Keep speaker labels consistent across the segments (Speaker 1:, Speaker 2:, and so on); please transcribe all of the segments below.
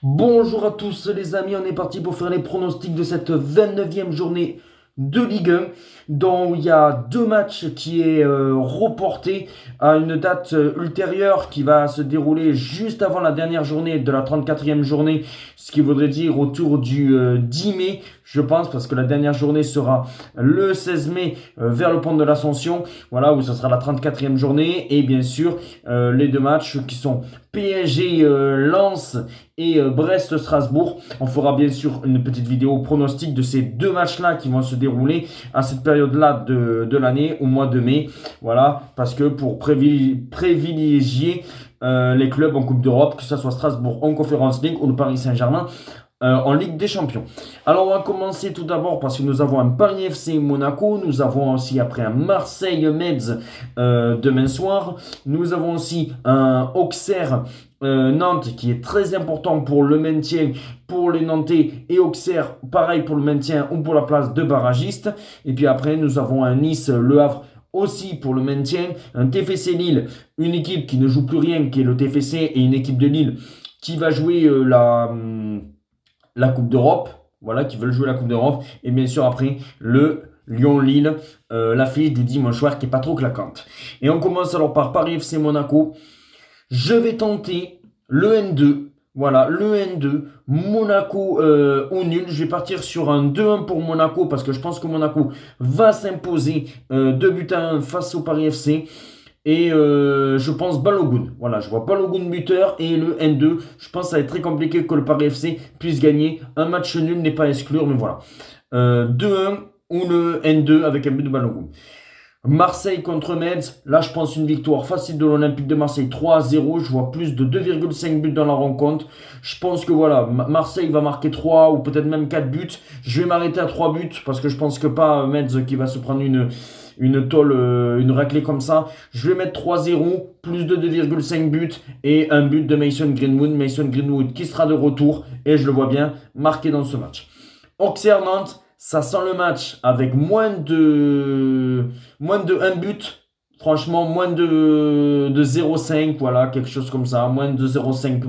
Speaker 1: Bonjour à tous les amis, on est parti pour faire les pronostics de cette 29e journée de Ligue 1, dont il y a deux matchs qui est reporté à une date ultérieure qui va se dérouler juste avant la dernière journée de la 34e journée, ce qui voudrait dire autour du 10 mai, je pense, parce que la dernière journée sera le 16 mai vers le pont de l'Ascension, voilà, où ce sera la 34e journée, et bien sûr les deux matchs qui sont PSG Lens et Brest-Strasbourg. On fera bien sûr une petite vidéo pronostic de ces deux matchs-là qui vont se dérouler à cette période-là de l'année, au mois de mai. Voilà, parce que pour privilégier les clubs en Coupe d'Europe, que ce soit Strasbourg en Conference League ou le Paris Saint-Germain en Ligue des Champions. Alors on va commencer tout d'abord parce que nous avons un Paris FC Monaco, nous avons aussi après un Marseille Metz demain soir, nous avons aussi un Auxerre Nantes qui est très important pour le maintien pour les Nantais et Auxerre pareil pour le maintien ou pour la place de barragiste. Et puis après nous avons un Nice Le Havre aussi pour le maintien, un TFC Lille, une équipe qui ne joue plus rien qui est le TFC et une équipe de Lille qui va jouer la Coupe d'Europe, voilà, qui veulent jouer la Coupe d'Europe, et bien sûr après le Lyon-Lille, l'affiche du dimanche soir qui est pas trop claquante. Et on commence alors par Paris FC Monaco. Je vais tenter le N2. Voilà, le N2, Monaco au nul. Je vais partir sur un 2-1 pour Monaco parce que je pense que Monaco va s'imposer 2 buts à 1 face au Paris FC. Et je pense Balogun. Voilà, je vois Balogun buteur et le N2. Je pense que ça va être très compliqué que le Paris FC puisse gagner. Un match nul n'est pas à exclure, mais voilà. 2-1 ou le N2 avec un but de Balogun. Marseille contre Metz, là je pense une victoire facile de l'Olympique de Marseille 3-0, je vois plus de 2,5 buts dans la rencontre. Je pense que voilà, Marseille va marquer 3 ou peut-être même 4 buts. Je vais m'arrêter à 3 buts parce que je pense que pas Metz qui va se prendre une tôle, une raclée comme ça. Je vais mettre 3-0, plus de 2,5 buts et un but de Mason Greenwood. Mason Greenwood qui sera de retour et je le vois bien marqué dans ce match. Auxerre-Nantes, ça sent le match avec moins de 1 but. Franchement, moins de 0,5, voilà, quelque chose comme ça. Moins de 0,5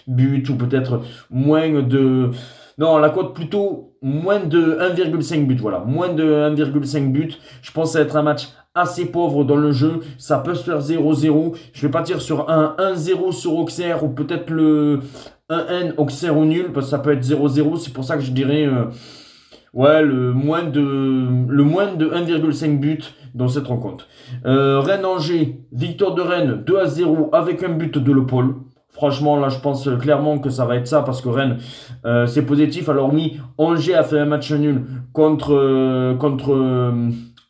Speaker 1: buts ou peut-être moins de... Non, la cote plutôt moins de 1,5 but, voilà. Moins de 1,5 but. Je pense que ça va être un match assez pauvre dans le jeu. Ça peut se faire 0-0. Je vais partir sur un 1-0 sur Auxerre ou peut-être le 1-N Auxerre au nul parce que ça peut être 0-0. C'est pour ça que je dirais... ouais, le moins de 1,5 but dans cette rencontre. Rennes-Angers, victoire de Rennes 2-0 avec un but de Le Paul. Franchement, là, je pense clairement que ça va être ça parce que Rennes, c'est positif. Alors oui, Angers a fait un match nul contre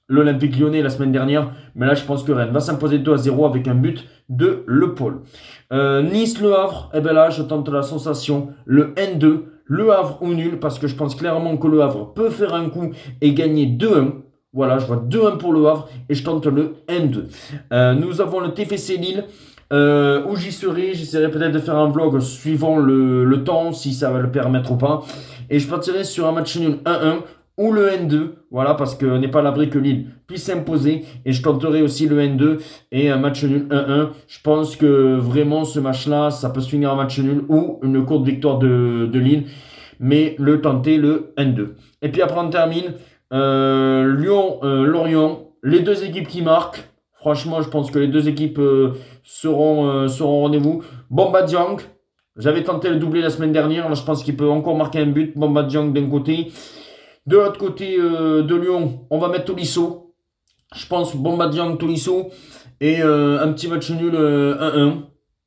Speaker 1: l'Olympique Lyonnais la semaine dernière. Mais là, je pense que Rennes va s'imposer 2-0 avec un but de Le Paul. Nice-Le Havre, et bien là, je tente la sensation, le N2. Le Havre ou nul, parce que je pense clairement que le Havre peut faire un coup et gagner 2-1. Voilà, je vois 2-1 pour le Havre et je tente le N2. Nous avons le TFC Lille, où j'y serai. J'essaierai peut-être de faire un vlog suivant le temps, si ça va le permettre ou pas. Et je partirai sur un match nul 1-1 ou le N2, voilà, parce qu'on n'est pas à l'abri que Lille puisse s'imposer. Et je tenterai aussi le N2 et un match nul 1-1. Je pense que vraiment ce match-là, ça peut se finir en match nul ou une courte victoire de Lille. Mais le tenter, le N2. Et puis après, on termine. Lyon-Lorient, les deux équipes qui marquent. Franchement, je pense que les deux équipes seront au rendez-vous. Bamba Dieng, j'avais tenté le doublé la semaine dernière. Là, je pense qu'il peut encore marquer un but. Bamba Dieng d'un côté. De l'autre côté de Lyon, on va mettre Tolisso. Je pense Bamba Dieng, Tolisso. Et un petit match nul 1-1.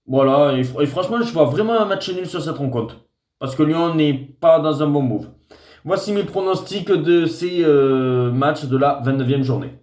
Speaker 1: Voilà. Et franchement, je vois vraiment un match nul sur cette rencontre. Parce que Lyon n'est pas dans un bon move. Voici mes pronostics de ces matchs de la 29e journée.